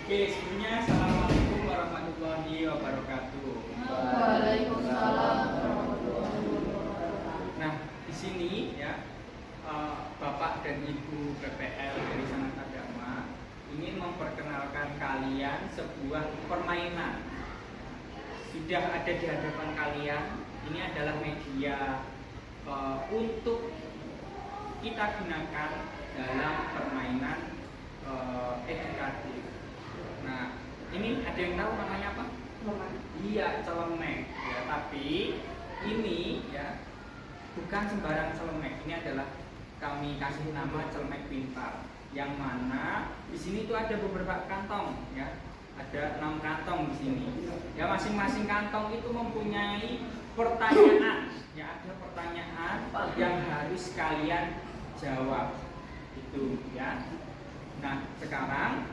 Oke, sebelumnya Assalamualaikum warahmatullahi wabarakatuh. Waalaikumsalam warahmatullahi wabarakatuh. Nah, di sini ya Bapak dan Ibu PPL dari Sanat Agama ingin memperkenalkan kalian sebuah permainan. Sudah ada di hadapan kalian. Ini adalah media untuk kita gunakan dalam permainan edukatif. Nah, ini ada yang tahu namanya apa? Iya, celemek. Ya, tapi ini ya bukan sembarang celemek. Ini adalah kami kasih nama celemek pintar. Yang mana di sini itu ada beberapa kantong, ya. Ada 6 kantong di sini. Ya, masing-masing kantong itu mempunyai pertanyaan. Ya, ada pertanyaan yang harus kalian jawab. Itu, ya. Nah, sekarang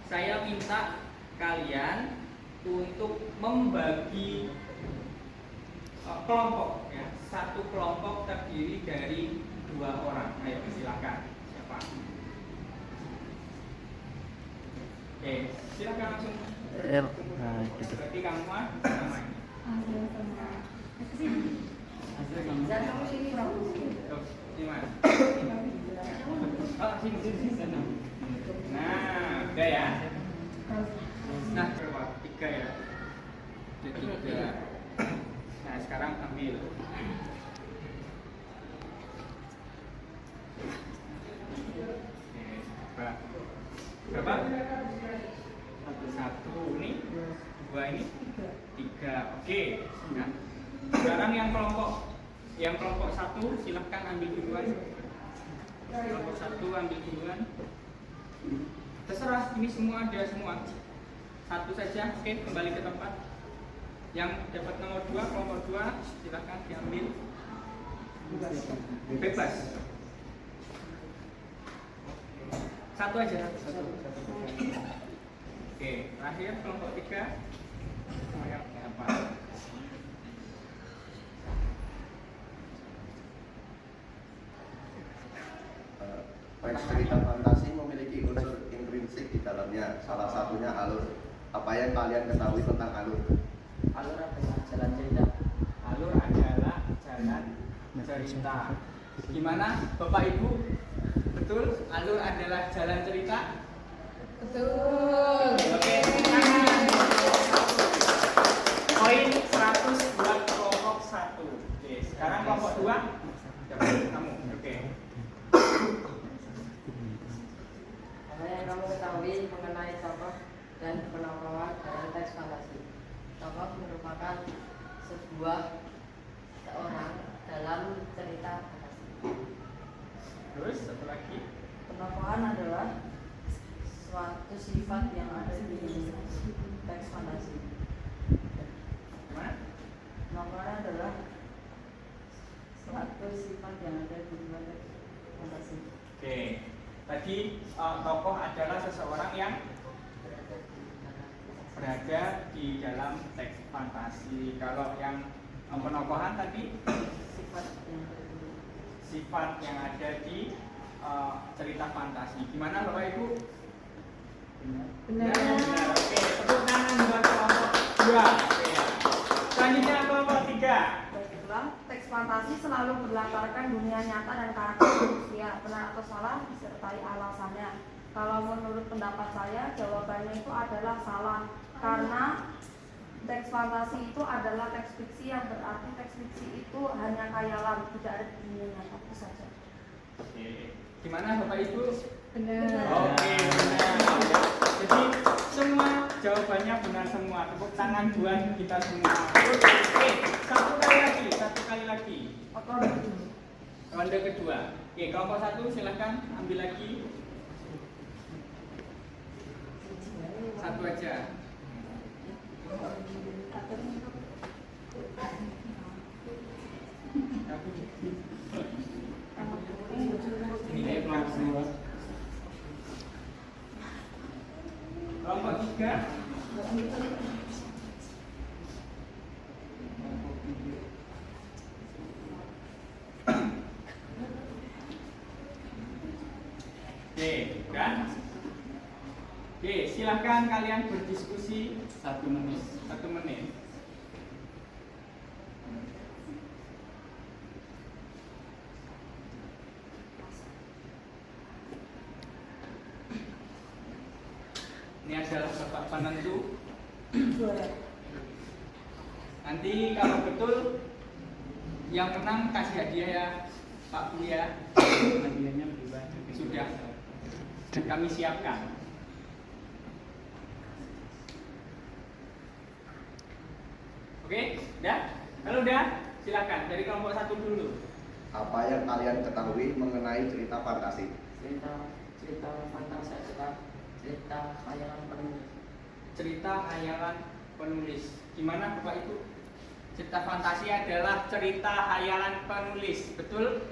saya minta kalian untuk membagi kelompok, ya. Satu kelompok terdiri dari 2 orang. Ayo silakan. Siapa? Oke, silakan langsung. Nah, gitu. Berarti kamu namanya. Oh, sini sana. Nah, udah ya. Nah, berapa? 3 ya. Jadi 3. Nah, sekarang ambil. Berapa? 1 ini, 2 ini, 3. Oke. Nah, sekarang yang kelompok 1 silahkan ambil duluan. Kelompok 1 ambil duluan. Terserah, ini semua ada semua. 1 saja, oke, kembali ke tempat. Yang dapat nomor 2, kelompok 2 silahkan diambil. Bebas. 1 aja. Oke, terakhir kelompok 3. Yang apa? Teks cerita fantasi memiliki unsur intrinsik di dalamnya. Salah satunya alur. Apa yang kalian ketahui tentang alur? Alur adalah jalan cerita. Alur adalah jalan cerita. Gimana, Bapak Ibu? Betul? Alur adalah jalan cerita? Betul. Oke, tangan. Poin 100 buat kelompok 1. Oke, sekarang kelompok 2. Kamu. Oke. Apa yang kamu ketahui mengenai tokoh dan penokohan dalam teks fantasi? Tokoh merupakan seorang dalam cerita fantasi. Terus satu lagi. Penokohan adalah suatu sifat yang ada di teks fantasi. Gimana? Penokohan adalah suatu sifat yang ada di teks fantasi. Oke. Tadi tokoh adalah seseorang yang berada di dalam teks fantasi. Kalau yang penokohan tadi sifat yang ada di cerita fantasi. Gimana Bapak Ibu? Benar. Benar. Oke, tepuk tangan buat kelompok 2. Oke. Selanjutnya kelompok 3. Baiklah, teks fantasi selalu berlatarkan dunia nyata dan karakter manusia. Benar atau salah disertai alasannya. Kalau menurut pendapat saya, jawabannya itu adalah salah. Karena teks fantasi itu adalah teks fiksi, yang berarti teks fiksi itu hanya khayalan, tidak ada di dunia nyata. Itu saja. Oke. Gimana Bapak Ibu? Benar. Oke, benar. Jadi semua jawabannya benar semua. Tepuk tangan buat kita semua. Oke, satu kali lagi. Ronde kedua. Oke, kelompok 1 silahkan ambil lagi. 1 aja. Ini kelompok 2. Kelompok 3. Oke, kan? Oke, silahkan kalian berdiskusi 1 menit. 1 menit. Ini adalah bapak penentu. Nanti kalau betul yang menang kasih hadiah ya Pak Buya. Hadiahnya sudah kami siapkan. Oke, udah? Kalau udah, silakan dari kelompok 1 dulu. Apa yang kalian ketahui mengenai cerita fantasi? Cerita fantasi adalah cerita khayalan penulis. Cerita hayalan penulis. Gimana Bapak Ibu? Cerita fantasi adalah cerita hayalan penulis, betul?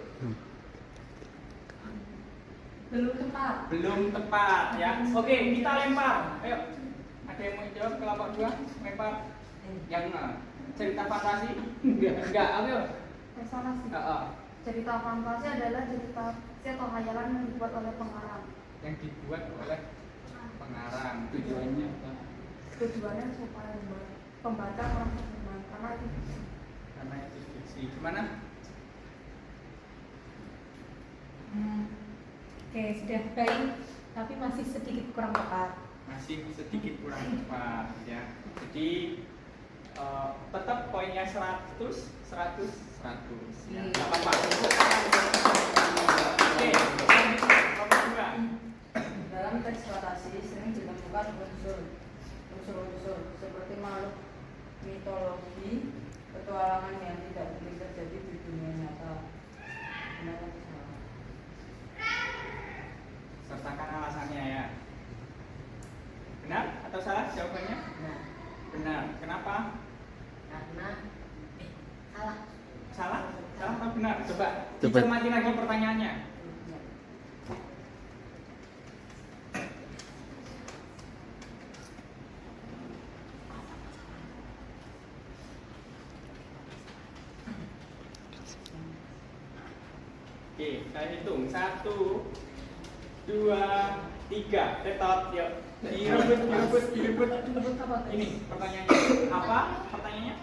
Belum tepat. Belum tepat ya. Oke, kita lempar. Ayo. Ada yang mau jawab kelompok 2? Lempar. Yang cerita fantasi? Enggak. Ayo. Salah sih. Cerita fantasi adalah cerita fiksi atau hayalan yang dibuat oleh pengarang. Yang dibuat oleh pengarang. Tujuannya apa? Tujuannya supaya pembaca merasa senang karena itu fiksi. Karena itu fiksi. Gimana? Oke, sudah baik, tapi masih sedikit kurang tepat. Masih sedikit kurang tepat ya. Jadi tetap poinnya 100 ya. Enggak apa-apa. Oke, lanjut kelompok 2. Dalam teks fantasi sering ditemukan unsur-unsur seperti makhluk mitologi, petualangan yang tidak mungkin terjadi di dunia nyata. Benar atau salah? Sertakan alasannya ya. Benar atau salah jawabannya? Nah, Benar. Kenapa? karena salah. Salah? Salah atau benar? Coba Coba. dicermati lagi pertanyaannya. Oke, saya hitung 1, 2, 3. Tetot, yuk. Direbut. Ini pertanyaannya. Apa pertanyaannya?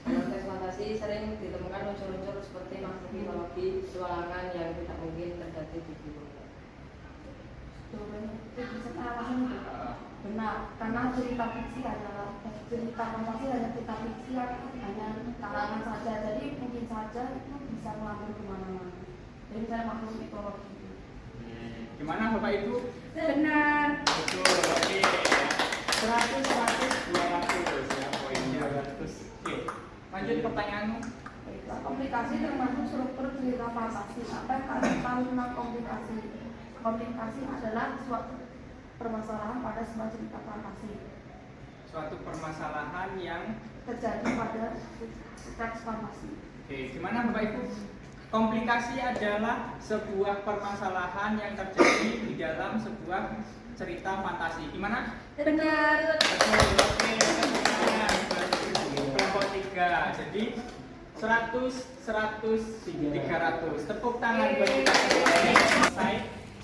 Dalam teks fantasi sering ditemukan unsur-unsur seperti makhluk mitologi, petualangan yang tidak mungkin terjadi di dunia. Jawabannya itu bisa alasan itu. Benar, karena cerita fiksi adalah cerita fantasi hanya cerita fiksi yang hanya kalangan saja, jadi mungkin saja itu bisa melambung kemana-mana. Jadi misalnya makhluk mitologi. Gimana Bapak Ibu? Benar. Betul, oke. 100, 200 ya poinnya. Oke, lanjut pertanyaanmu. Baiklah, komplikasi termasuk struktur cerita fantasi. Apa yang kalian tahu tentang komplikasi? Komplikasi adalah suatu permasalahan pada sebuah cerita fantasi. Suatu permasalahan yang Terjadi pada teks fantasi. Oke, gimana Bapak Ibu? Komplikasi adalah sebuah permasalahan yang terjadi di dalam sebuah cerita fantasi. Gimana? Benar. Betul, oke. Kelompok 3. Jadi 100, 300. Tepuk tangan buat kita semua.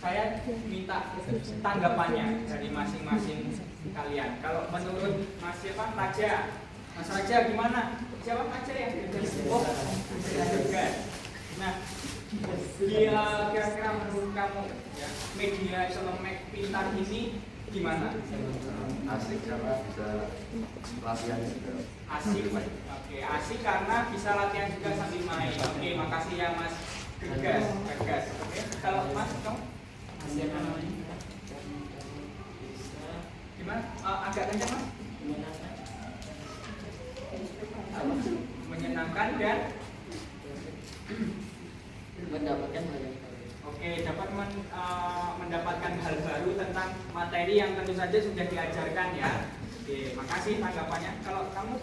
Saya minta tanggapannya dari masing-masing kalian. Kalau menurut Mas siapa? Raja. Mas Raja gimana? Jawab aja ya. Oh, juga. Nah, kira-kira menurut kamu ya, media Celemek Pintar ini gimana? Asik karena bisa latihan juga. Asik, oke, asik karena bisa latihan juga sambil main. Oke, makasih ya Mas Gegas. Oke, kalau Mas, kamu? Gimana? Agak kencang Mas? Menyenangkan dan Mendapatkan hal yang baru. oke, dapat mendapatkan hal baru tentang materi yang tentu saja sudah diajarkan ya. Oke, makasih tanggapannya. Kalau kamu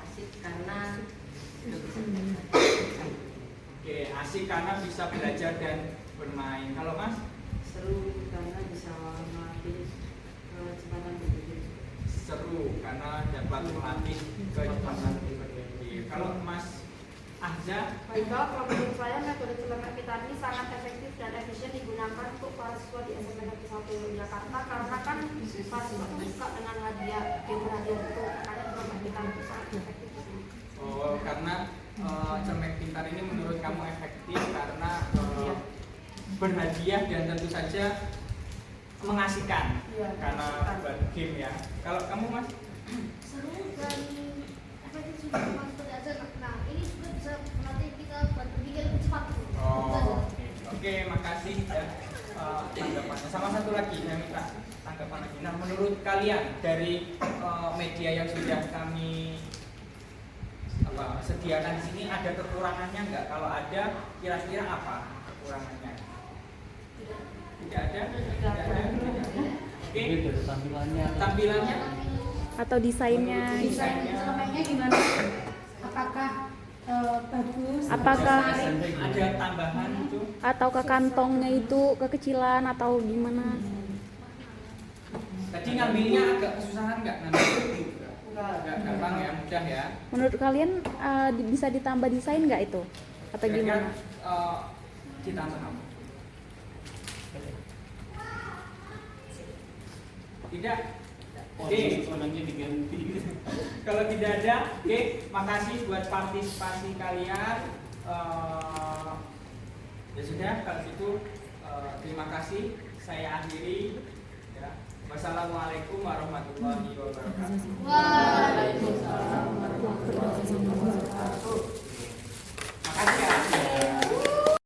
Asik karena oke, asik karena bisa belajar dan bermain. Kalau Mas? seru karena bisa melatih kecepatan berpikir. Seru karena dapat melatih kecepatan berpikir. Kalau Mas Ahza? Baiklah, kalau menurut saya metode Celemek Pintar ini sangat efektif dan efisien digunakan untuk para siswa di SMP Negeri 1 Jakarta karena kan suka dengan hadiah, game hadiah itu karena memberikan sangat efektif. Oh, karena cermek pintar ini menurut kamu efektif karena berhadiah dan tentu saja mengasihkan. Iya, Karena mengasihkan. buat game ya. Kalau kamu Mas? Seru dan efektif juga sama seperti aja. Nah, ini juga bisa melatih kita buat berpikir lebih cepat. Oh, oke, makasih ya tanggapannya. Sama satu lagi saya minta tanggapan lagi. Nah, menurut kalian dari media yang sudah kami sediakan di sini ada kekurangannya nggak? Kalau ada, kira-kira apa kekurangannya? Tidak ada. Oke. Dari tampilannya. Tampilannya Atau desainnya? Desainnya gimana? Apakah bagus? Apakah ada tambahan itu? atau ke kantongnya itu kekecilan atau gimana? Tadi ngambilnya agak kesusahan nggak ngambil? Nggak gampang ya, mudah ya. Menurut kalian bisa ditambah desain nggak itu? Atau Kira-kira, gimana? ditambah apa? Tidak. Oke. Kalau tidak ada, oke. Makasih buat partisipasi kalian. Ya sudah, kalau gitu terima kasih. Saya akhiri. Ya. Wassalamualaikum warahmatullahi wabarakatuh. Wah.